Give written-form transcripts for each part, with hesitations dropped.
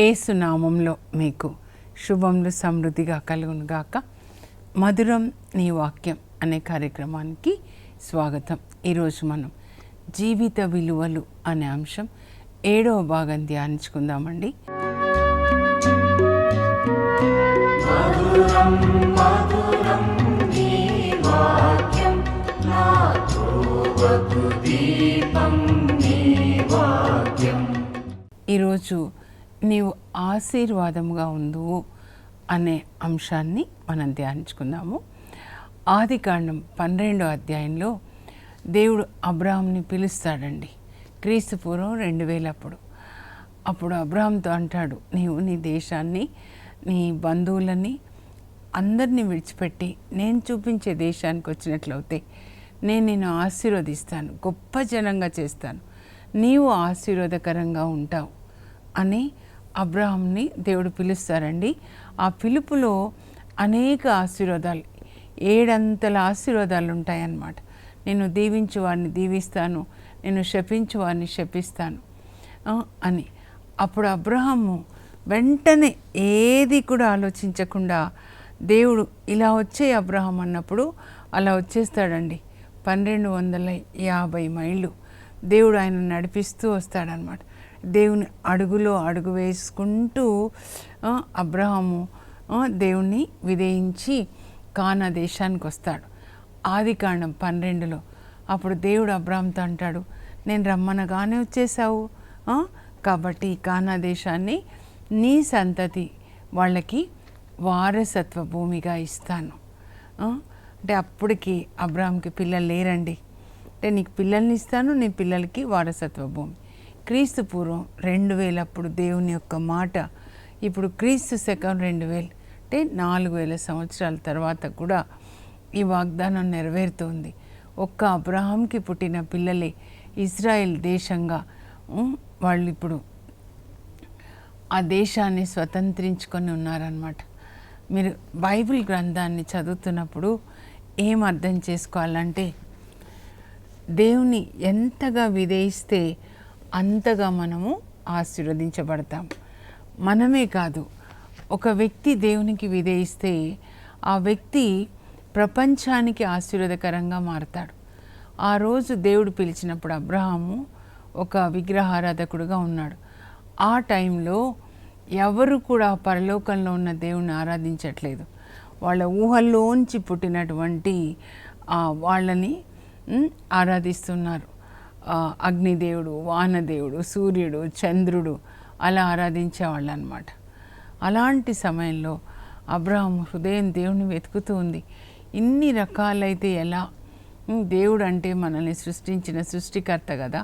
యేసు నామంలో మీకు శుభములు సమృద్ధిగా కలుగునుగాక. మధురం నీ వాక్యం అనే కార్యక్రమానికి స్వాగతం. ఈరోజు మనం జీవిత విలువలు అనే అంశం 7వ భాగం ధ్యానించుకుందామండి. మధురం మధురం నీ వాక్యం నా త్రోవకు దీపం నీ వాక్యం. ఈరోజు నీవు ఆశీర్వాదముగా ఉందువు అనే అంశాన్ని మనం ధ్యానించుకుందాము. ఆదికాండం 12వ అధ్యాయంలో దేవుడు అబ్రాహాంని పిలుస్తాడండి. క్రీస్తు పూర్వం 2000 అప్పుడు అబ్రాహాంతో అంటాడు, నీవు నీ దేశాన్ని, నీ బంధువులని అందరినీ విడిచిపెట్టి నేను చూపించే దేశానికి వచ్చినట్లయితే నేను నిన్ను ఆశీర్వదిస్తాను, గొప్ప జనంగా చేస్తాను, నీవు ఆశీర్వాదకరంగా ఉంటావు అని అబ్రాహాంని దేవుడు పిలుస్తారండి. ఆ పిలుపులో అనేక ఆశీర్వాదాలు, 7 అంతల ఆశీర్వాదాలు ఉంటాయన్నమాట. నేను దీవించు వారిని దీవిస్తాను, నేను శపించు వారిని శపిస్తాను అని. అప్పుడు అబ్రాహాము వెంటనే ఏది కూడా ఆలోచించకుండా దేవుడు ఇలా వచ్చే అబ్రాహాం అన్నప్పుడు అలా వచ్చేస్తాడండి. 1250 మైళ్ళు దేవుడు ఆయన నడిపిస్తూ వస్తాడనమాట. దేవుని అడుగులో అడుగు వేసుకుంటూ అబ్రాహాము దేవుణ్ణి విధేయించి కానా దేశానికి వస్తాడు. ఆదికాండం 12లో అప్పుడు దేవుడు అబ్రాహాంతో అంటాడు, నేను రమ్మనగానే వచ్చేసావు, కాబట్టి ఈ కానా దేశాన్ని నీ సంతతి వాళ్ళకి వారసత్వ భూమిగా ఇస్తాను. అంటే అప్పటికి అబ్రాహాంకి పిల్లలు లేరండి. అంటే నీకు పిల్లల్ని ఇస్తాను, నీ పిల్లలకి వారసత్వ భూమి. క్రీస్తు పూర్వం 2000 అప్పుడు దేవుని యొక్క మాట. ఇప్పుడు క్రీస్తు శకం 2000 అంటే 4000 సంవత్సరాల తర్వాత కూడా ఈ వాగ్దానం నెరవేరుతుంది. ఒక్క అబ్రహాంకి పుట్టిన పిల్లలే ఇజ్రాయెల్ దేశంగా వాళ్ళు ఇప్పుడు ఆ దేశాన్ని స్వతంత్రించుకొని ఉన్నారన్నమాట. మీరు బైబిల్ గ్రంథాన్ని చదువుతున్నప్పుడు ఏం అర్థం చేసుకోవాలంటే, దేవుని ఎంతగా విధేయిస్తే అంతగా మనము ఆశీర్వదించబడతాం. మనమే కాదు, ఒక వ్యక్తి దేవునికి విధేయిస్తే ఆ వ్యక్తి ప్రపంచానికి ఆశీర్వాదకరంగా మారతాడు. ఆ రోజు దేవుడు పిలిచినప్పుడు అబ్రహాము ఒక విగ్రహారాధకుడుగా ఉన్నాడు. ఆ టైంలో ఎవరు కూడా పరలోకంలో ఉన్న దేవుని ఆరాధించట్లేదు. వాళ్ళ ఊహల్లోంచి పుట్టినటువంటి వాళ్ళని ఆరాధిస్తున్నారు. అగ్నిదేవుడు, వానదేవుడు, సూర్యుడు, చంద్రుడు అలా ఆరాధించేవాళ్ళు అనమాట. అలాంటి సమయంలో అబ్రహాం హృదయం దేవుని వెతుకుతూ ఉంది. ఇన్ని రకాలైతే ఎలా, దేవుడు అంటే మనల్ని సృష్టించిన సృష్టికర్త కదా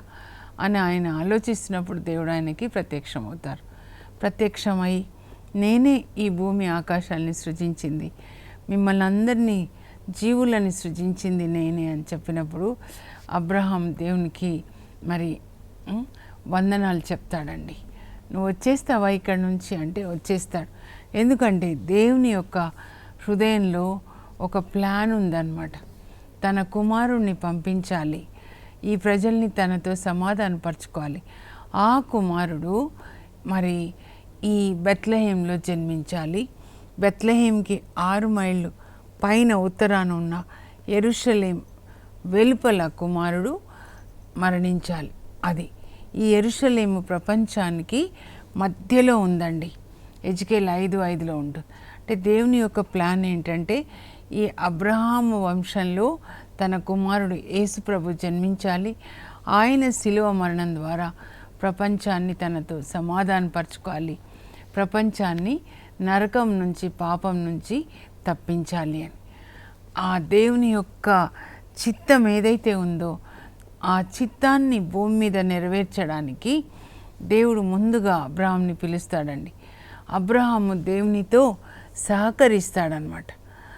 అని ఆయన ఆలోచిస్తున్నప్పుడు దేవుడు ఆయనకి ప్రత్యక్షమవుతారు. ప్రత్యక్షమై, నేనే ఈ భూమి ఆకాశాలని సృజించింది, మిమ్మల్ని అందరినీ జీవులని సృజించింది నేనే అని చెప్పినప్పుడు అబ్రహాం దేవునికి మరి వందనాలు చెప్తాడండి. నువ్వు వచ్చేస్తావా ఇక్కడ నుంచి అంటే వచ్చేస్తాడు. ఎందుకంటే దేవుని యొక్క హృదయంలో ఒక ప్లాన్ ఉందన్నమాట. తన కుమారుణ్ణి పంపించాలి, ఈ ప్రజల్ని తనతో సమాధానపరచుకోవాలి. ఆ కుమారుడు మరి ఈ బెత్లెహేంలో జన్మించాలి. బెత్లెహేంకి 6 మైళ్ళు పైన ఉత్తరాన ఉన్న యెరూషలేం వెలుపల కుమారుడు మరణించాలి. అది ఈ యెరూషలేము ప్రపంచానికి మధ్యలో ఉందండి. ఎజికేల్ 5:5లో ఉంటుంది. అంటే దేవుని యొక్క ప్లాన్ ఏంటంటే, ఈ అబ్రహాము వంశంలో తన కుమారుడు యేసు ప్రభు జన్మించాలి. ఆయన శిలువ మరణం ద్వారా ప్రపంచాన్ని తనతో సమాధానపరచుకోవాలి, ప్రపంచాన్ని నరకం నుంచి, పాపం నుంచి తప్పించాలి అని. ఆ దేవుని యొక్క చిత్తం ఏదైతే ఉందో ఆ చిత్తాన్ని భూమి మీద నెరవేర్చడానికి దేవుడు ముందుగా అబ్రహాంని పిలుస్తాడండి. అబ్రహాము దేవునితో సహకరిస్తాడనమాట.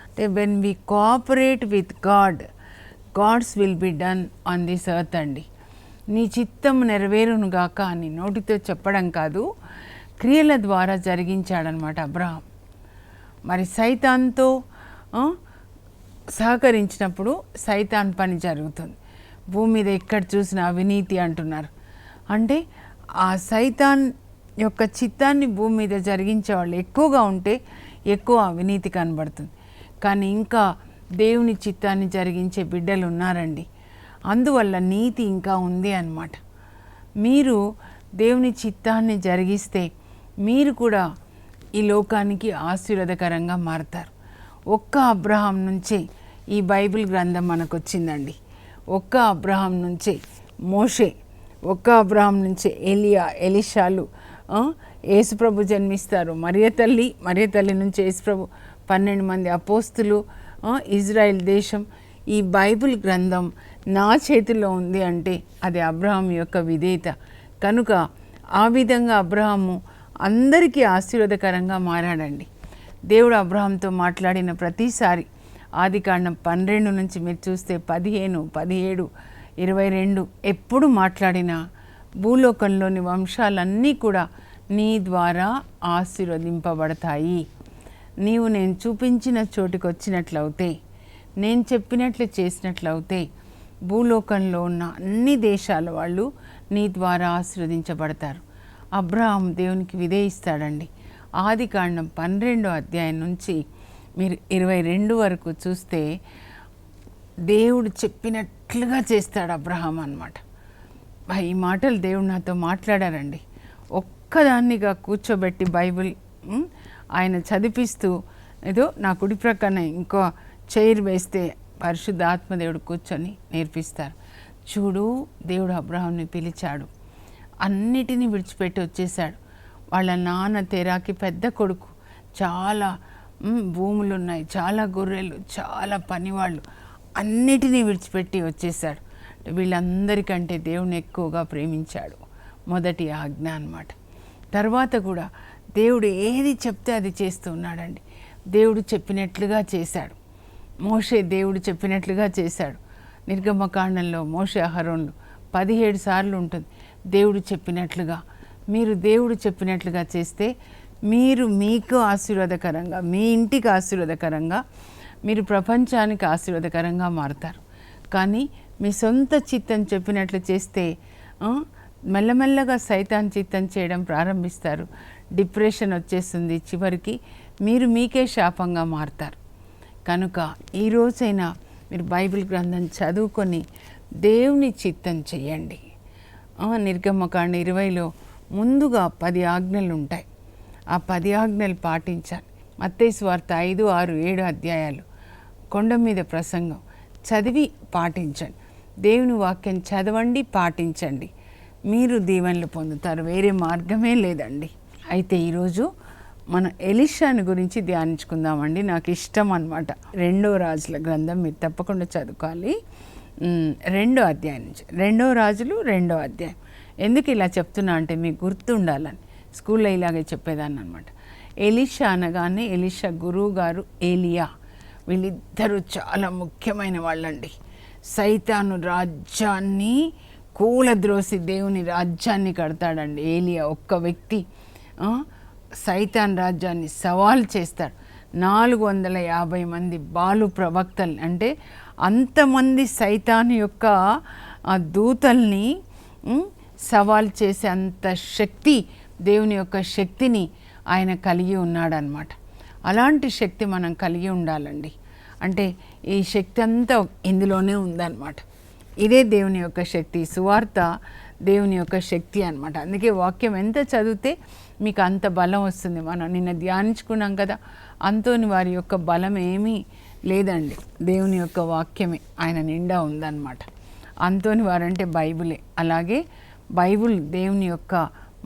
అంటే when we cooperate with God, God's will be done on this earth అండి. నీ చిత్తం నెరవేరునుగాక అని నోటితో చెప్పడం కాదు, క్రియల ద్వారా జరిగించాడనమాట అబ్రహాం. మరి సైతాన్తో సహకరించినప్పుడు సైతాన్ పని జరుగుతుంది. భూమి మీద ఎక్కడ చూసినా అవినీతి అంటున్నారు. అంటే ఆ సైతాన్ యొక్క చిత్తాన్ని భూమి మీద జరిగించే వాళ్ళు ఎక్కువగా ఉంటే ఎక్కువ అవినీతి కనబడుతుంది. కానీ ఇంకా దేవుని చిత్తాన్ని జరిగించే బిడ్డలు ఉన్నారండి. అందువల్ల నీతి ఇంకా ఉంది అన్నమాట. మీరు దేవుని చిత్తాన్ని జరిగిస్తే మీరు కూడా ఈ లోకానికి ఆశీర్వాదకరంగా మారతారు. ఒక్క అబ్రహాం నుంచే ఈ బైబిల్ గ్రంథం మనకు వచ్చిందండి. ఒక్క అబ్రహాం నుంచే మోషే, ఒక్క అబ్రహాం నుంచే ఏలియా, ఎలీషాలు, యేసుప్రభు జన్మిస్తారు. మరియ తల్లి నుంచి యేసుప్రభు, 12 మంది అపోస్తులు, ఇజ్రాయెల్ దేశం. ఈ బైబిల్ గ్రంథం నా చేతిలో ఉంది అంటే అది అబ్రహాం యొక్క విధేయత. కనుక ఆ విధంగా అబ్రహాము అందరికీ ఆశీర్వాదకరంగా మారాడండి. దేవుడు అబ్రహాంతో మాట్లాడిన ప్రతిసారి ఆదికాండం 12 నుంచి మీరు చూస్తే 15, 17, 22 ఎప్పుడు మాట్లాడినా భూలోకంలోని వంశాలన్నీ కూడా నీ ద్వారా ఆశీర్వదింపబడతాయి. నీవు నేను చూపించిన చోటుకు వచ్చినట్లయితే, నేను చెప్పినట్లు చేసినట్లయితే భూలోకంలో ఉన్న అన్ని దేశాల వాళ్ళు నీ ద్వారా ఆశీర్వదించబడతారు. అబ్రహాం దేవునికి విధేయిస్తాడండి. ఆదికాండం 12వ అధ్యాయం నుంచి మీరు 22 వరకు చూస్తే దేవుడు చెప్పినట్లుగా చేస్తాడు అబ్రహాం అన్నమాట. ఈ మాటలు దేవుడు నాతో మాట్లాడారండి. ఒక్కదాన్నిగా కూర్చోబెట్టి బైబిల్ ఆయన చదివిస్తూ, ఏదో నా కుడి ప్రక్కన ఇంకో చైర్ వేస్తే పరిశుద్ధ ఆత్మదేవుడు కూర్చొని నేర్పిస్తారు. చూడు, దేవుడు అబ్రహాంని పిలిచాడు, అన్నిటినీ విడిచిపెట్టి వచ్చేసాడు. వాళ్ళ నాన్న తెరాకి పెద్ద కొడుకు, చాలా భూములు ఉన్నాయి, చాలా గొర్రెలు, చాలా పనివాళ్ళు, అన్నిటినీ విడిచిపెట్టి వచ్చేసాడు. వీళ్ళందరికంటే దేవుని ఎక్కువగా ప్రేమించాడు. మొదటి ఆజ్ఞ అన్నమాట. తర్వాత కూడా దేవుడు ఏది చెప్తే అది చేస్తూ ఉన్నాడండి. దేవుడు చెప్పినట్లుగా చేశాడు. మోషే దేవుడు చెప్పినట్లుగా చేశాడు. నిర్గమకాండంలో మోషే అహరోన్లు 17 సార్లు ఉంటుంది దేవుడు చెప్పినట్లుగా. మీరు దేవుడు చెప్పినట్లుగా చేస్తే మీరు మీకు ఆశీర్వాదకరంగా, మీ ఇంటికి ఆశీర్వాదకరంగా, మీరు ప్రపంచానికి ఆశీర్వాదకరంగా మారుతారు. కానీ మీ సొంత చిత్తం చెప్పినట్లు చేస్తే మెల్లమెల్లగా సైతాన్ చిత్తం చేయడం ప్రారంభిస్తారు. డిప్రెషన్ వచ్చేస్తుంది. చివరికి మీరు మీకే శాపంగా మారుతారు. కనుక ఈరోజైనా మీరు బైబిల్ గ్రంథం చదువుకొని దేవుని చిత్తం చేయండి. నిర్గమకాండ 20లో ముందుగా 10 ఆజ్ఞలు ఉంటాయి. ఆ 10 ఆజ్ఞలు పాటించాలి. మత్తయి సువార్త 5, 6, 7 అధ్యాయాలు, కొండ మీద ప్రసంగం చదివి పాటించండి. దేవుని వాక్యం చదవండి, పాటించండి. మీరు దీవెనలు పొందుతారు. వేరే మార్గమే లేదండి. అయితే ఈరోజు మనం ఎలీషాని గురించి ధ్యానించుకుందామండి. నాకు ఇష్టం అన్నమాట. 2వ రాజుల గ్రంథం మీరు తప్పకుండా చదువుకోవాలి. 2వ అధ్యాయం నుంచి, 2వ రాజులు 2వ అధ్యాయం. ఎందుకు ఇలా చెప్తున్నా అంటే మీకు గుర్తుండాలని. స్కూల్లో ఇలాగే చెప్పేదాన్ని అనమాట. ఎలీషా అనగానే ఎలీషా గురువు గారు ఏలియా, వీళ్ళిద్దరూ చాలా ముఖ్యమైన వాళ్ళండి. సైతాను రాజ్యాన్ని కూలద్రోసి దేవుని రాజ్యాన్ని కడతాడండి ఏలియా. ఒక్క వ్యక్తి సైతాన్ రాజ్యాన్ని సవాల్ చేస్తాడు. 450 మంది బాలు ప్రవక్తలు, అంటే అంతమంది సైతాన్ యొక్క దూతల్ని సవాల్ చేసే అంత శక్తి, దేవుని యొక్క శక్తిని ఆయన కలిగి ఉన్నాడనమాట. అలాంటి శక్తి మనం కలిగి ఉండాలండి. అంటే ఈ శక్తి అంతా ఇందులోనే ఉందన్నమాట. ఇదే దేవుని యొక్క శక్తి. సువార్త దేవుని యొక్క శక్తి అన్నమాట. అందుకే వాక్యం ఎంత చదివితే మీకు అంత బలం వస్తుంది. మనం నిన్న ధ్యానించుకున్నాం కదా, అంతోని వారి యొక్క బలం ఏమీ లేదండి, దేవుని యొక్క వాక్యమే ఆయన నిండా ఉందన్నమాట. అంతోని వారంటే బైబిలే. అలాగే బైబిల్ దేవుని యొక్క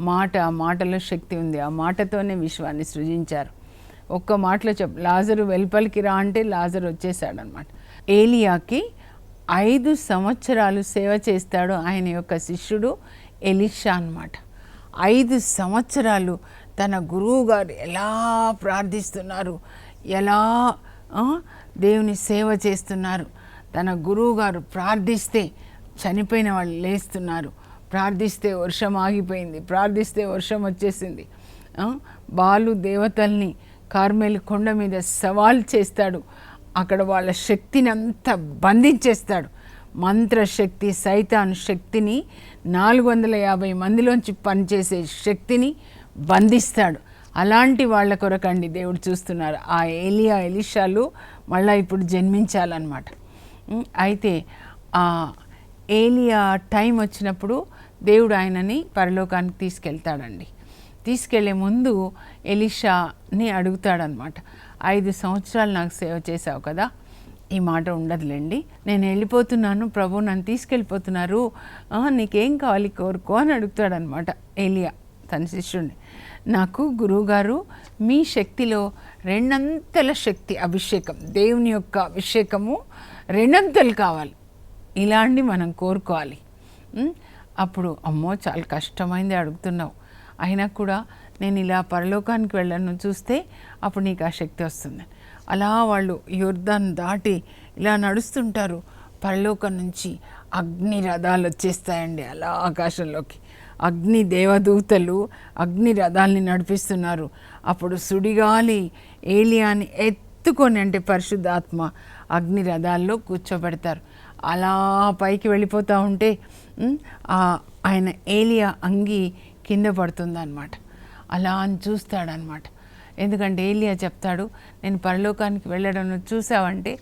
మాట, ఆ మాటలో శక్తి ఉంది. ఆ మాటతోనే విశ్వాన్ని సృజించారు. ఒక్క మాటలో లాజరు వెలుపలికి రా అంటే లాజరు వచ్చేసాడనమాట. ఏలియాకి 5 సంవత్సరాలు సేవ చేస్తాడు ఆయన యొక్క శిష్యుడు ఎలీషా అన్నమాట. 5 సంవత్సరాలు తన గురువు గారు ఎలా ప్రార్థిస్తున్నారు, ఎలా దేవుని సేవ చేస్తున్నారు. తన గురువు గారు ప్రార్థిస్తే చనిపోయిన వాళ్ళు లేస్తున్నారు, ప్రార్థిస్తే వర్షం ఆగిపోయింది, ప్రార్థిస్తే వర్షం వచ్చేసింది. బాలు దేవతల్ని కార్మెలు కొండ మీద సవాల్ చేస్తాడు. అక్కడ వాళ్ళ శక్తిని అంతా బంధించేస్తాడు. మంత్రశక్తి, సైతాన్ శక్తిని, 450 మందిలోంచి పనిచేసే శక్తిని బంధిస్తాడు. అలాంటి వాళ్ళ కొరకండి దేవుడు చూస్తున్నారు. ఆ ఏలియా ఎలీషాలు మళ్ళీ ఇప్పుడు జన్మించాలన్నమాట. అయితే ఆ ఏలియా టైం వచ్చినప్పుడు దేవుడు ఆయనని పరలోకానికి తీసుకెళ్తాడండి. తీసుకెళ్లే ముందు ఎలీషాని అడుగుతాడనమాట, 5 సంవత్సరాలు నాకు సేవ చేసావు కదా, ఈ మాట ఉండదులేండి, నేను వెళ్ళిపోతున్నాను, ప్రభు నన్ను తీసుకెళ్ళిపోతున్నారు, నీకేం కావాలి కోరుకో అని అడుగుతాడనమాట ఏలియా తన శిష్యుడిని. నాకు గురువుగారు మీ శక్తిలో 2 అంతల శక్తి, అభిషేకం, దేవుని యొక్క అభిషేకము 2 అంతలు కావాలి, ఇలాంటి మనం కోరుకోవాలి. అప్పుడు అమ్మో చాలా కష్టమైంది అడుగుతున్నావు, అయినా కూడా నేను ఇలా పరలోకానికి వెళ్ళను చూస్తే అప్పుడు నీకు ఆ శక్తి వస్తుంది. అలా వాళ్ళు యోర్దాన్ దాటి ఇలా నడుస్తుంటారు. పరలోకం నుంచి అగ్ని రథాలు వచ్చేస్తాయండి అలా ఆకాశంలోకి. అగ్ని దేవదూతలు అగ్ని రథాల్ని నడిపిస్తున్నారు. అప్పుడు సుడిగాలి ఏలియాని ఎత్తుకొని, అంటే పరిశుద్ధాత్మ అగ్ని రథాల్లో కూర్చోబెడతారు. అలా పైకి వెళ్ళిపోతూ ఉంటే ఆయన ఏలియా అంగి కింద పడుతుందన్నమాట. అలా అని చూస్తాడనమాట. ఎందుకంటే ఏలియా చెప్తాడు, నేను పరలోకానికి వెళ్ళడం చూసావంటే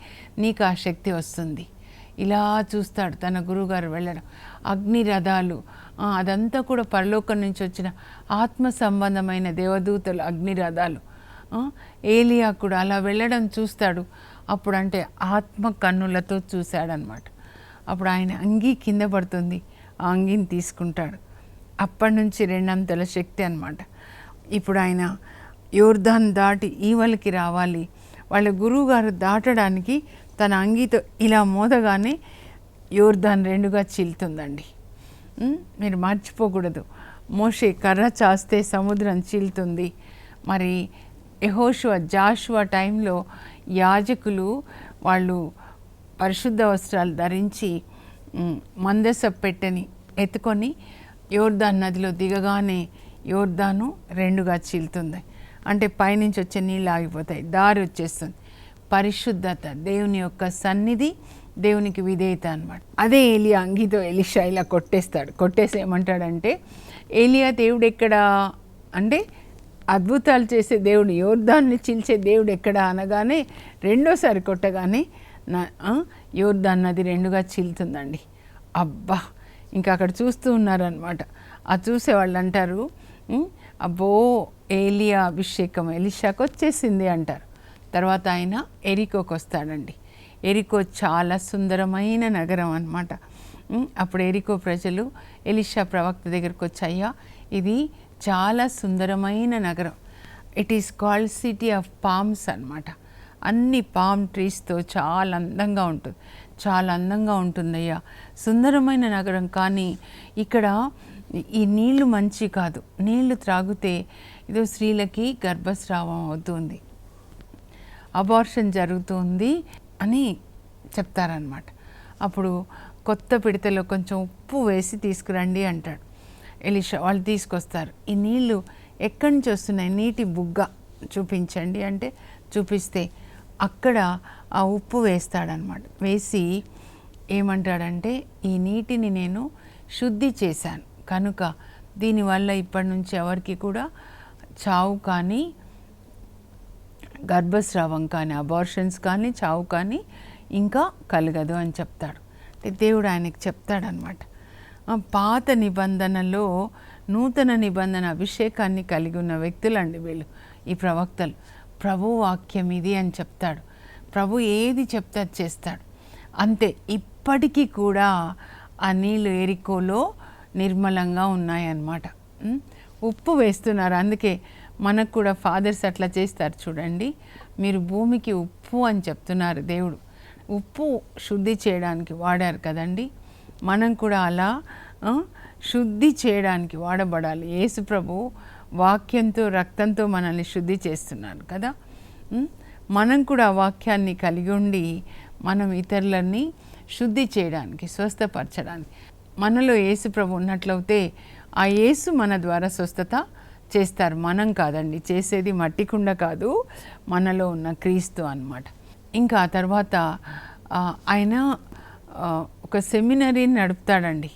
నీకు ఆ శక్తి వస్తుంది. ఇలా చూస్తాడు తన గురువుగారు వెళ్ళడం, అగ్ని రథాలు, అదంతా కూడా పరలోకం నుంచి వచ్చిన ఆత్మ సంబంధమైన దేవదూతలు అగ్ని రథాలు. ఏలియా కూడా అలా వెళ్ళడం చూస్తాడు. అప్పుడు అంటే ఆత్మ కన్నులతో చూశాడనమాట. అప్పుడు ఆయన అంగీ కింద పడుతుంది, ఆ అంగీని తీసుకుంటాడు. అప్పటి నుంచి 2 అంతల శక్తి అన్నమాట. ఇప్పుడు ఆయన యోర్దాన్ దాటి ఈవలికి రావాలి. వాళ్ళ గురువుగారు దాటడానికి తన అంగీతో ఇలా మోదగానే యోర్దాన్ 2గా చీలుతుందండి. మీరు మర్చిపోకూడదు, మోషే కర్ర చాస్తే సముద్రం చీలుతుంది. మరి యెహోషువ జాషువా టైంలో యాజకులు వాళ్ళు పరిశుద్ధ వస్త్రాలు ధరించి మందస పెట్టెని ఎత్తుకొని యోర్దాన్ నదిలో దిగగానే యోర్దాను 2గా చీలుతుంది. అంటే పైనుంచి వచ్చే నీళ్ళు ఆగిపోతాయి, దారి వచ్చేస్తుంది. పరిశుద్ధత, దేవుని యొక్క సన్నిధి, దేవునికి విధేయత అన్నమాట. అదే ఏలియా అంగితో ఎలీషా ఇలా కొట్టేస్తాడు. కొట్టేసి ఏమంటాడంటే, ఏలియా దేవుడు ఎక్కడా అంటే, అద్భుతాలు చేసే దేవుడు, యోర్దాన్ని చీల్చే దేవుడు ఎక్కడా అనగానే రెండోసారి కొట్టగానే యోర్దాన్ నది 2గా చీలుతుందండి. అబ్బా, ఇంకా అక్కడ చూస్తూ ఉన్నారనమాట. ఆ చూసేవాళ్ళు అంటారు, అబ్బో ఏలియా అభిషేకం ఎలీషాకు వచ్చేసింది అంటారు. తర్వాత ఆయన ఎరికోకి వస్తాడండి. ఎరికో చాలా సుందరమైన నగరం అన్నమాట. అప్పుడు ఎరికో ప్రజలు ఎలీషా ప్రవక్త దగ్గరికి వచ్చాయ్యా, ఇది చాలా సుందరమైన నగరం, it is called city of palms అన్నమాట. అన్ని పామ్ ట్రీస్తో చాలా అందంగా ఉంటుంది, చాలా అందంగా ఉంటుందయ్యా, సుందరమైన నగరం. కానీ ఇక్కడ ఈ నీళ్లు మంచి కాదు, నీళ్లు త్రాగితే ఇదో స్త్రీలకి గర్భస్రావం అవుతుంది, అబార్షన్ జరుగుతుంది అని చెప్తారనమాట. అప్పుడు కొత్త పిడతలో కొంచెం ఉప్పు వేసి తీసుకురండి అంటాడు ఎలీషా. వాళ్ళు తీసుకొస్తారు. ఈ నీళ్లు ఎక్కడి నుంచి వస్తున్నాయి, నీటి బుగ్గ చూపించండి అంటే చూపిస్తే అక్కడ ఆ ఉప్పు వేస్తాడనమాట. వేసి ఏమంటాడంటే, ఈ నీటిని నేను శుద్ధి చేశాను కనుక దీనివల్ల ఇప్పటి నుంచి ఎవరికి కూడా చావు కానీ, గర్భస్రావం కానీ, అబార్షన్స్ కానీ, చావు కానీ ఇంకా కలగదు అని చెప్తాడు. దేవుడు ఆయనకి చెప్తాడనమాట. పాత నిబంధనలో నూతన నిబంధన అభిషేకాన్ని కలిగి ఉన్న వ్యక్తులండి వీళ్ళు, ఈ ప్రవక్తలు. ప్రభు వాక్యం ఇది అని చెప్తాడు. ప్రభు ఏది చెప్తే అది చేస్తాడు. అంతే, ఇప్పటికీ కూడా ఆ నీళ్ళు ఎరికోలో నిర్మలంగా ఉన్నాయన్నమాట. ఉప్పు వేస్తున్నారు. అందుకే మనకు కూడా ఫాదర్స్ అట్లా చేస్తారు చూడండి. మీరు భూమికి ఉప్పు అని చెప్తున్నారు దేవుడు. ఉప్పు శుద్ధి చేయడానికి వాడారు కదండి. మనం కూడా అలా శుద్ధి చేయడానికి వాడబడాలి. యేసు ప్రభు వాక్యంతో రక్తంతో మనల్ని శుద్ధి చేస్తున్నారు కదా. మనం కూడా ఆ వాక్యాన్ని కలిగి ఉండి మనం ఇతరులని శుద్ధి చేయడానికి, స్వస్థపరచడానికి మనలో యేసు ప్రభు ఉన్నట్లయితే ఆ యేసు మన ద్వారా స్వస్థత చేస్తారు. మనం కాదండి చేసేది, మట్టి కుండ కాదు, మనలో ఉన్న క్రీస్తు అన్నమాట. ఇంకా ఆ తర్వాత ఆయన ఒక సెమినరీని నడుపుతాడండి.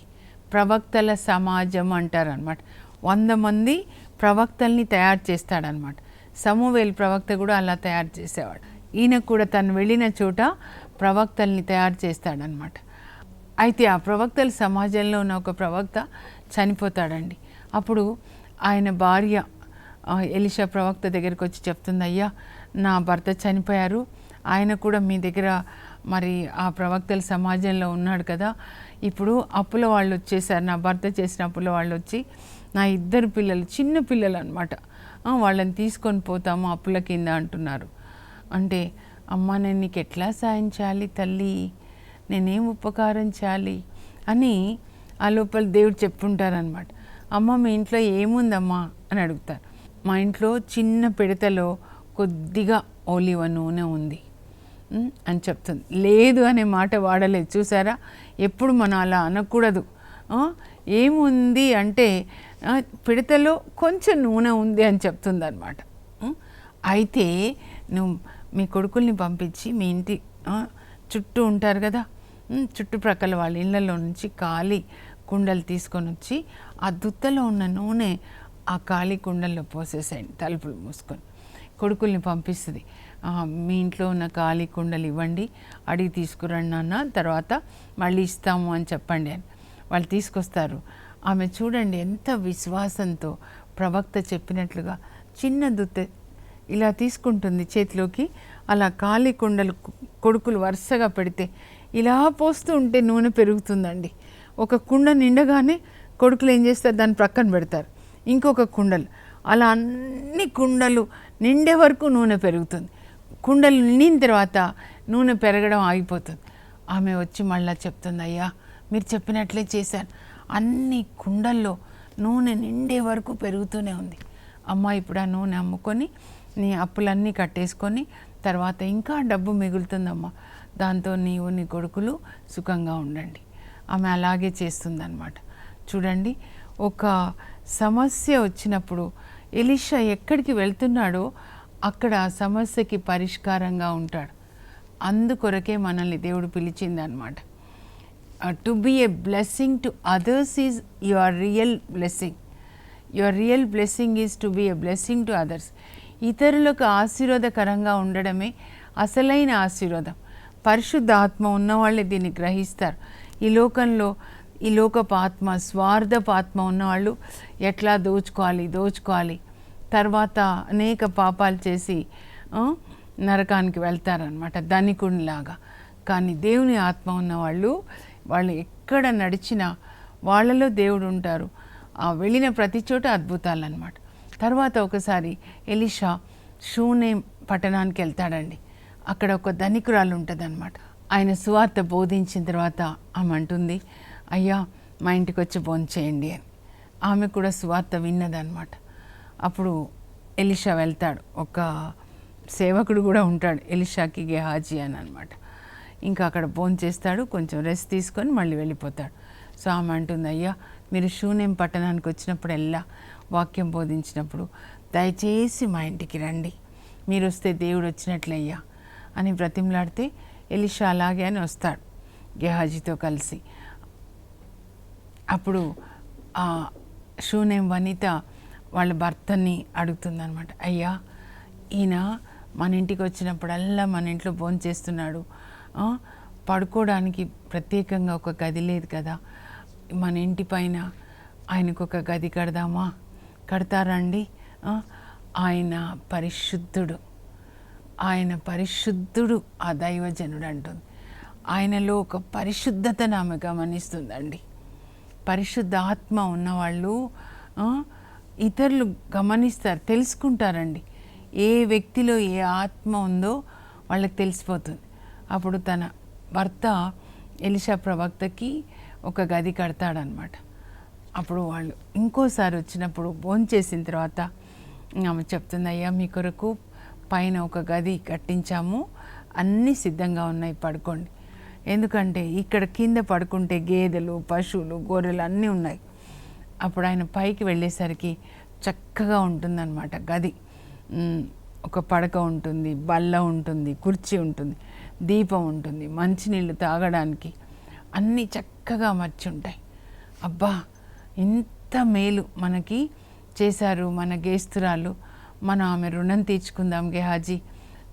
ప్రవక్తల సమాజం అంటారనమాట. 100 మంది ప్రవక్తల్ని తయారు చేస్తాడనమాట. సమూవేలు ప్రవక్త కూడా అలా తయారు చేసేవాడు. ఈయన కూడా తను వెళ్ళిన చోట ప్రవక్తల్ని తయారు చేస్తాడనమాట. అయితే ఆ ప్రవక్తల సమాజంలో ఉన్న ఒక ప్రవక్త చనిపోతాడండి. అప్పుడు ఆయన భార్య ఎలీషా ప్రవక్త దగ్గరికి వచ్చి చెప్తుంది, అయ్యా నా భర్త చనిపోయారు, ఆయన కూడా మీ దగ్గర మరి ఆ ప్రవక్తల సమాజంలో ఉన్నాడు కదా, ఇప్పుడు అప్పుల వాళ్ళు వచ్చేసారు, నా భర్త చేసిన అప్పుల వాళ్ళు వచ్చి నా 2 పిల్లలు చిన్న పిల్లలు అనమాట, వాళ్ళని తీసుకొని పోతాము అప్పుల కింద అంటున్నారు. అంటే అమ్మ నేను నీకు ఎట్లా సాయం చేయాలి తల్లి, నేనేం ఉపకారం చేయాలి అని ఆ లోపల దేవుడు చెప్పుంటారనమాట. అమ్మ మీ ఇంట్లో ఏముందమ్మా అని అడుగుతారు. మా ఇంట్లో చిన్న పిడతలో కొద్దిగా ఒలివ నూనె ఉంది అని చెప్తుంది. లేదు అనే మాట వాడలేదు. చూసారా, ఎప్పుడు మనం అలా అనకూడదు. ఏముంది అంటే పిడతలో కొంచెం నూనె ఉంది అని చెప్తుంది అనమాట. అయితే నువ్వు మీ కొడుకుల్ని పంపించి మీ ఇంటి చుట్టూ ఉంటారు కదా, చుట్టుప్రక్కల వాళ్ళ ఇళ్ళల్లో నుంచి ఖాళీ కుండలు తీసుకొని వచ్చి ఆ దుత్తలో ఉన్న నూనె ఆ ఖాళీ కుండల్లో పోసేసేయండి, తలుపులు మూసుకొని. కొడుకుల్ని పంపిస్తుంది, మీ ఇంట్లో ఉన్న ఖాళీ కుండలు ఇవ్వండి, అడిగి తీసుకురండి నాన్న, తర్వాత మళ్ళీ ఇస్తాము అని చెప్పండి అని. వాళ్ళు తీసుకొస్తారు. ఆమె చూడండి ఎంత విశ్వాసంతో ప్రవక్త చెప్పినట్లుగా చిన్న దుత్తె ఇలా తీసుకుంటుంది చేతిలోకి. అలా ఖాళీ కుండలు కొడుకులు వరుసగా పెడితే ఇలా పోస్తూ ఉంటే నూనె పెరుగుతుందండి. ఒక కుండ నిండగానే కొడుకులు ఏం చేస్తారు, దాన్ని ప్రక్కన పెడతారు. ఇంకొక కుండలు, అలా అన్ని కుండలు నిండే వరకు నూనె పెరుగుతుంది. కుండలు నిండిన తర్వాత నూనె పెరగడం ఆగిపోతుంది. ఆమె వచ్చి మళ్ళీ చెప్తుంది, అయ్యా మీరు చెప్పినట్లే చేశాను, అన్ని కుండల్లో నూనె నిండే వరకు పెరుగుతూనే ఉంది. అమ్మ ఇప్పుడు ఆ నూనె అమ్ముకొని నీ అప్పులన్నీ కట్టేసుకొని తర్వాత ఇంకా డబ్బు మిగులుతుందమ్మా, దాంతో నీవు నీ కొడుకులు సుఖంగా ఉండండి. ఆమె అలాగే చేస్తుందన్నమాట. చూడండి, ఒక సమస్య వచ్చినప్పుడు ఎలీషా ఎక్కడికి వెళ్తున్నాడో అక్కడ ఆ సమస్యకి పరిష్కారంగా ఉంటాడు. అందుకొరకే మనల్ని దేవుడు పిలిచిందనమాట. To be a blessing to others is your real blessing. Your real blessing is to be a blessing to others. ఇతరులకు ఆశీర్వాదకరంగా ఉండడమే అసలైన ఆశీర్వాదం. పరిశుద్ధ ఆత్మ ఉన్నవాళ్ళే దీన్ని గ్రహిస్తారు. ఈ లోకంలో ఈ లోకపు ఆత్మ, స్వార్థపు ఆత్మ ఉన్నవాళ్ళు ఎట్లా దోచుకోవాలి, తర్వాత అనేక పాపాలు చేసి నరకానికి వెళ్తారనమాట, ధనికునిలాగా. కానీ దేవుని ఆత్మ ఉన్నవాళ్ళు ఎక్కడ నడిచినా వాళ్ళలో దేవుడు ఉంటారు. వెళ్ళిన ప్రతి చోట అద్భుతాలు అన్నమాట. తర్వాత ఒకసారి ఎలీషా షూనేం పట్టణానికి వెళ్తాడండి. అక్కడ ఒక ధనికురాలు ఉంటుందన్నమాట. ఆయన సువార్త బోధించిన తర్వాత ఆమె అంటుంది, అయ్యా మా ఇంటికి వచ్చి భోంచేయండి అని. ఆమె కూడా సువార్త విన్నదన్నమాట. అప్పుడు ఎలీషా వెళ్తాడు. ఒక సేవకుడు కూడా ఉంటాడు ఎలీషాకి, గెహాజీ అని అనమాట. ఇంకా అక్కడ భోంచేస్తాడు, కొంచెం రెస్ట్ తీసుకొని మళ్ళీ వెళ్ళిపోతాడు. సో ఆమె అంటుంది, అయ్యా మీరు షూనేం పట్టణానికి వచ్చినప్పుడల్లా వాక్యం బోధించినప్పుడు దయచేసి మా ఇంటికి రండి, మీరు వస్తే దేవుడు వచ్చినట్లయ్యా అని బ్రతిమలాడితే ఎలీషా అలాగే అని వస్తాడు గెహాజీతో కలిసి. అప్పుడు ఆ షూనేం వనిత వాళ్ళ భర్తని అడుగుతుందనమాట, అయ్యా ఈయన మన ఇంటికి వచ్చినప్పుడల్లా మన ఇంట్లో భోంచేస్తున్నాడు, పడుకోవడానికి ప్రత్యేకంగా ఒక గది లేదు కదా, మన ఇంటి పైన ఆయనకు ఒక గది కడదామా, కడతారండి? ఆయన పరిశుద్ధుడు, ఆ దైవజనుడు అంటుంది. ఆయనలో ఒక పరిశుద్ధతను ఆమె గమనిస్తుందండి. పరిశుద్ధ ఆత్మ ఉన్నవాళ్ళు ఇతరులు గమనిస్తారు, తెలుసుకుంటారండి. ఏ వ్యక్తిలో ఏ ఆత్మ ఉందో వాళ్ళకి తెలిసిపోతుంది. అప్పుడు తన భర్త ఎలీషా ప్రవక్తకి ఒక గది కడతాడనమాట. అప్పుడు వాళ్ళు ఇంకోసారి వచ్చినప్పుడు భోంచేసిన తర్వాత ఆమె చెప్తుంది, అయ్యా మీ కొరకు పైన ఒక గది కట్టించాము, అన్నీ సిద్ధంగా ఉన్నాయి, పడుకోండి. ఎందుకంటే ఇక్కడ కింద పడుకుంటే గేదెలు, పశువులు, గొర్రెలు అన్నీ ఉన్నాయి. అప్పుడు ఆయన పైకి వెళ్ళేసరికి చక్కగా ఉంటుందన్నమాట గది. ఒక పడక ఉంటుంది, బల్ల ఉంటుంది, కుర్చీ ఉంటుంది, దీపం ఉంటుంది, మంచినీళ్ళు తాగడానికి అన్నీ చక్కగా అమర్చి ఉంటాయి. అబ్బా ఇంత మేలు మనకి చేశారు మన గేస్తురాలు. మనం ఆమె రుణం తీర్చుకుందాం గెహాజీ,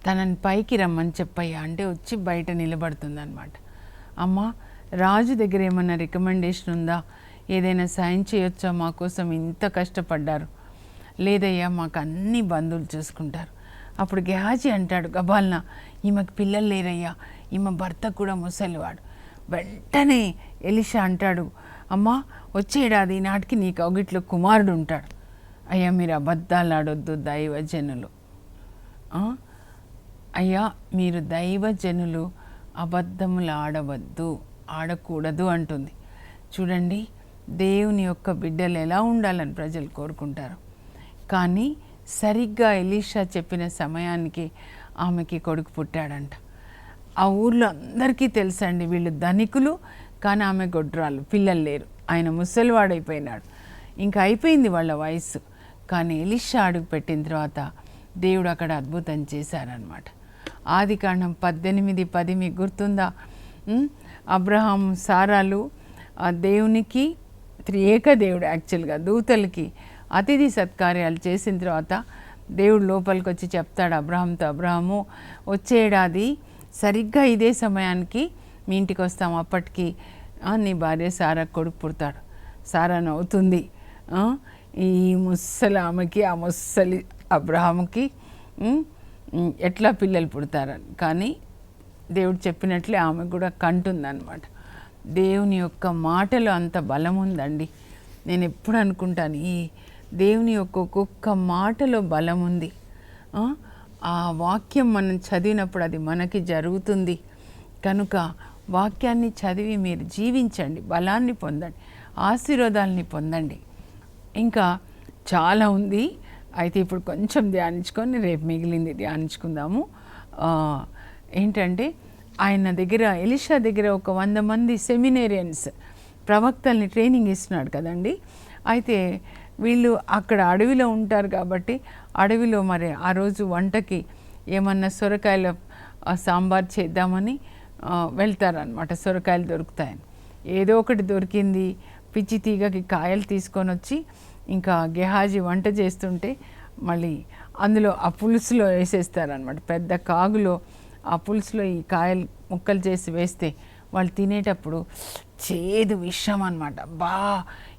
తనని పైకి రమ్మని చెప్పయ్యా అంటే వచ్చి బయట నిలబడుతుందన్నమాట. అమ్మ, రాజు దగ్గర ఏమన్నా రికమెండేషన్ ఉందా? ఏదైనా సాయం చేయొచ్చా? మా కోసం ఇంత కష్టపడ్డారు. లేదయ్యా, మాకు అన్ని బంధువులు చూసుకుంటారు. అప్పుడు గెహాజీ అంటాడు గబాల్న, ఈమెకు పిల్లలు లేరయ్యా, ఈమె భర్త కూడా ముసలివాడు. వెంటనే ఎలీషా అంటాడు, అమ్మా వచ్చే ఏడాది నాటికి నీకు అగిట్లో కుమారుడు ఉంటాడు. అయ్యా మీరు అబద్ధాలు ఆడొద్దు దైవజనులు, అయ్యా మీరు దైవజనులు అబద్ధములు ఆడకూడదు అంటుంది. చూడండి, దేవుని యొక్క బిడ్డలు ఎలా ఉండాలని ప్రజలు కోరుకుంటారు. కానీ సరిగ్గా ఎలీషా చెప్పిన సమయానికి ఆమెకి కొడుకు పుట్టాడంట. ఆ ఊర్లో అందరికీ తెలుసండి, వీళ్ళు ధనికులు కానీ ఆమె గొడ్రాలు, పిల్లలు లేరు. ఆయన ముసలివాడైపోయినాడు, ఇంకా అయిపోయింది వాళ్ళ వయస్సు. కానీ ఎలీషా అడుగు పెట్టిన తర్వాత దేవుడు అక్కడ అద్భుతం చేశారనమాట. ఆదికాండం 18:10 మీకు గుర్తుందా? అబ్రహాం సారాలు దేవునికి త్రియేక దేవుడు యాక్చువల్గా దూతలకి అతిథి సత్కార్యాలు చేసిన తర్వాత దేవుడు లోపలికి వచ్చి చెప్తాడు అబ్రహాంతో, అబ్రహాము వచ్చే ఏడాది సరిగ్గా ఇదే సమయానికి మీ ఇంటికి వస్తాం, అప్పటికి నీ భార్య సారా కొడుకు పుడతాడు. సారా నవ్వుతుంది, ఈ ముసలి ఆమెకి ఆ ముసలి అబ్రహాముకి ఎట్లా పిల్లలు పుడతారని. కానీ దేవుడు చెప్పినట్లే ఆమె కూడా కంటుందన్నమాట. దేవుని యొక్క మాటలో అంత బలం ఉందండి. నేను ఎప్పుడు అనుకుంటాను, ఈ దేవుని యొక్క ఒక్కొక్క మాటలో బలం ఉంది. ఆ వాక్యం మనం చదివినప్పుడు అది మనకి జరుగుతుంది. కనుక వాక్యాన్ని చదివి మీరు జీవించండి, బలాన్ని పొందండి, ఆశీర్వాదాలని పొందండి. ఇంకా చాలా ఉంది, అయితే ఇప్పుడు కొంచెం ధ్యానించుకొని రేపు మిగిలింది ధ్యానించుకుందాము. ఏంటంటే ఆయన దగ్గర, ఎలీషా దగ్గర ఒక 100 మంది సెమినేరియన్స్ ప్రవక్తల్ని ట్రైనింగ్ ఇస్తున్నాడు కదండి. అయితే వీళ్ళు అక్కడ అడవిలో ఉంటారు కాబట్టి అడవిలో మరి ఆ రోజు వంటకి ఏమన్నా సొరకాయల సాంబార్ చేద్దామని వెళ్తారనమాట. సొరకాయలు దొరుకుతాయని, ఏదో ఒకటి దొరికింది, పిచ్చి తీగకి కాయలు తీసుకొని వచ్చి ఇంకా గెహాజీ వంట చేస్తుంటే మళ్ళీ అందులో ఆ పులుసులో వేసేస్తారనమాట. పెద్ద కాగులో ఆ పులుసులో ఈ కాయలు ముక్కలు చేసి వేస్తే వాళ్ళు తినేటప్పుడు చేదు విషం అనమాట.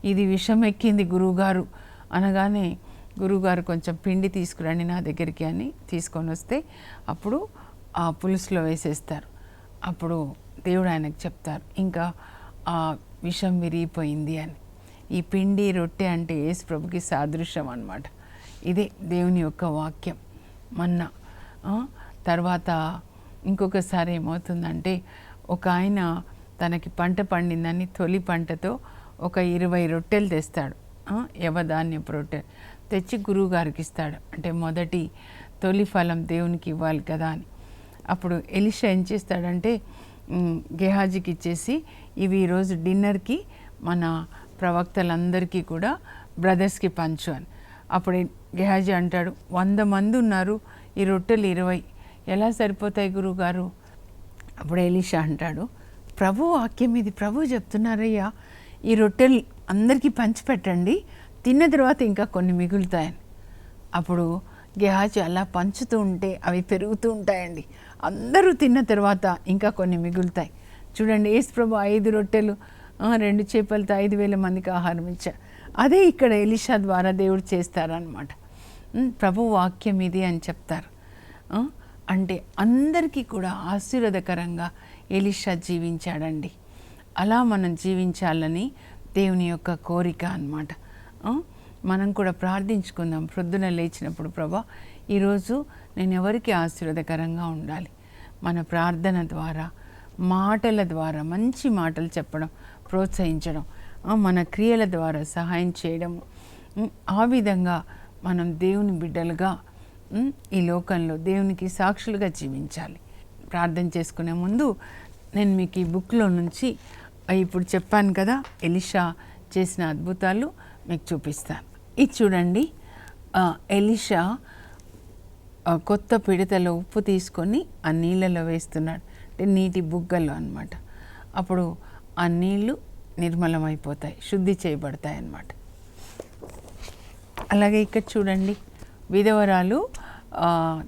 ఇది విషం ఎక్కింది గురువుగారు అనగానే, గురువుగారు కొంచెం పిండి తీసుకురండి నా దగ్గరికి అని తీసుకొని వస్తే అప్పుడు ఆ పులుసులో వేసేస్తారు. అప్పుడు దేవుడు ఆయనకు చెప్తారు, ఇంకా ఆ విషం విరిగిపోయింది అని. ఈ పిండి రొట్టె అంటే యేసు ప్రభుకి సాదృశ్యం అన్నమాట. ఇదే దేవుని యొక్క వాక్యం. మన్నా తర్వాత ఇంకొకసారి ఏమవుతుందంటే, ఒక ఆయన తనకి పంట పండిందని తొలి పంటతో ఒక 20 రొట్టెలు తెస్తాడు, యవధాన్యపు రొట్టెలు తెచ్చి గురువుగారికి ఇస్తాడు. అంటే మొదటి తొలి ఫలం దేవునికి ఇవ్వాలి కదా అని. అప్పుడు ఎలీషా ఏం చేస్తాడంటే గెహాజీకి ఇచ్చేసి, ఇవి ఈరోజు డిన్నర్కి మన ప్రవక్తలందరికీ కూడా బ్రదర్స్కి పంచు అని. అప్పుడు గెహాజీ అంటాడు, 100 మంది ఉన్నారు, ఈ రొట్టెలు 20 ఎలా సరిపోతాయి గురువుగారు? అప్పుడు ఎలీషా అంటాడు, ప్రభు వాక్యం ఇది, ప్రభు చెప్తున్నారయ్యా, ఈ రొట్టెలు అందరికీ పంచిపెట్టండి, తిన్న తర్వాత ఇంకా కొన్ని మిగులుతాయని. అప్పుడు గెహాజీ అలా పంచుతూ ఉంటే అవి పెరుగుతూ ఉంటాయండి. అందరూ తిన్న తర్వాత ఇంకా కొన్ని మిగులుతాయి. చూడండి, యేసు ప్రభు 5 రొట్టెలు 2 చేపలతో 5,000 మందికి ఆహారం ఇచ్చారు. అదే ఇక్కడ ఎలీషా ద్వారా దేవుడు చేస్తారనమాట. ప్రభు వాక్యం ఇది అని చెప్తారు. అంటే అందరికీ కూడా ఆశీర్వాదకరంగా ఎలీషా జీవించాడండి. అలా మనం జీవించాలని దేవుని యొక్క కోరిక అన్నమాట. మనం కూడా ప్రార్థించుకుందాం ప్రొద్దున లేచినప్పుడు, ప్రభా ఈరోజు నేను ఎవరికి ఆశీర్వాదకరంగా ఉండాలి. మన ప్రార్థన ద్వారా, మాటల ద్వారా మంచి మాటలు చెప్పడం, ప్రోత్సహించడం, మన క్రియల ద్వారా సహాయం చేయడం, ఆ విధంగా మనం దేవుని బిడ్డలుగా ఈ లోకంలో దేవునికి సాక్షులుగా జీవించాలి. ప్రార్థన చేసుకునే ముందు నేను మీకు ఈ బుక్లో నుంచి ఇప్పుడు చెప్పాను కదా ఎలీషా చేసిన అద్భుతాలు మీకు చూపిస్తాను. ఇది చూడండి, ఎలీషా కొత్త పిడతలో ఉప్పు తీసుకొని ఆ నీళ్ళలో వేస్తున్నాడు, అంటే నీటి బుగ్గలో అన్నమాట. అప్పుడు ఆ నీళ్లు నిర్మలమైపోతాయి, శుద్ధి చేయబడతాయి అన్నమాట. అలాగే ఇక్కడ చూడండి, విధవరాలు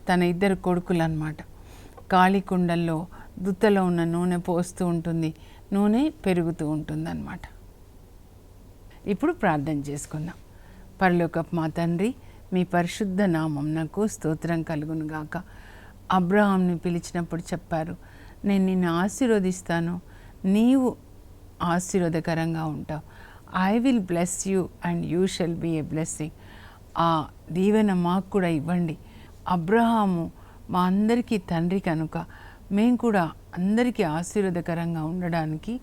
తన 2 కొడుకులు అన్నమాట. ఖాళీ కుండల్లో దుత్తలో ఉన్న నూనె పోస్తూ ఉంటుంది, నూనె పెరుగుతూ ఉంటుందన్నమాట. ఇప్పుడు ప్రార్థన చేసుకుందాం. పరలోకపు మా తండ్రి, మీ పరిశుద్ధ నామం నాకు స్తోత్రం కలుగును గాక. అబ్రహాంని పిలిచినప్పుడు చెప్పారు, నేను నిన్ను ఆశీర్వదిస్తాను, నీవు ఆశీర్వాదకరంగా ఉంటావు. I will bless you and you shall be a blessing. ఆ దీవెన మాకు కూడా ఇవ్వండి. అబ్రహాము మా అందరికీ తండ్రి కనుక మేము కూడా అందరికీ ఆశీర్వాదకరంగా ఉండడానికి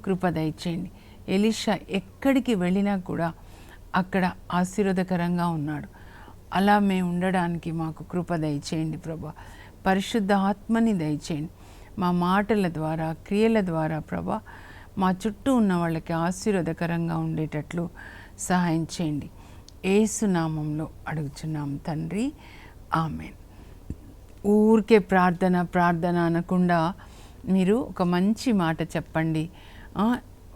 కృప దయచేయండి. ఎలీషా ఎక్కడికి వెళ్ళినా కూడా అక్కడ ఆశీర్వాదకరంగా ఉన్నాడు. అలా మేము ఉండడానికి మాకు కృప దయచేయండి ప్రభా. పరిశుద్ధ ఆత్మని దయచేయండి. మా మాటల ద్వారా, క్రియల ద్వారా ప్రభా, మా చుట్టూ ఉన్న వాళ్ళకి ఆశీర్వాదకరంగా ఉండేటట్లు సహాయం చేయండి. యేసు నామంలో అడుగుచున్నాం తండ్రి, ఆమేన్. ఊరికే ప్రార్థన అనకుండా మీరు ఒక మంచి మాట చెప్పండి,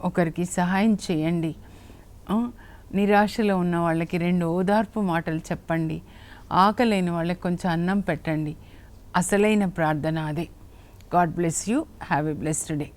ఒకరికి సహాయం చేయండి. నిరాశలో ఉన్న వాళ్ళకి 2 ఓదార్పు మాటలు చెప్పండి. ఆకలైన వాళ్ళకి కొంచెం అన్నం పెట్టండి. అసలైన ప్రార్థన అదే. God bless you. Have a blessed day.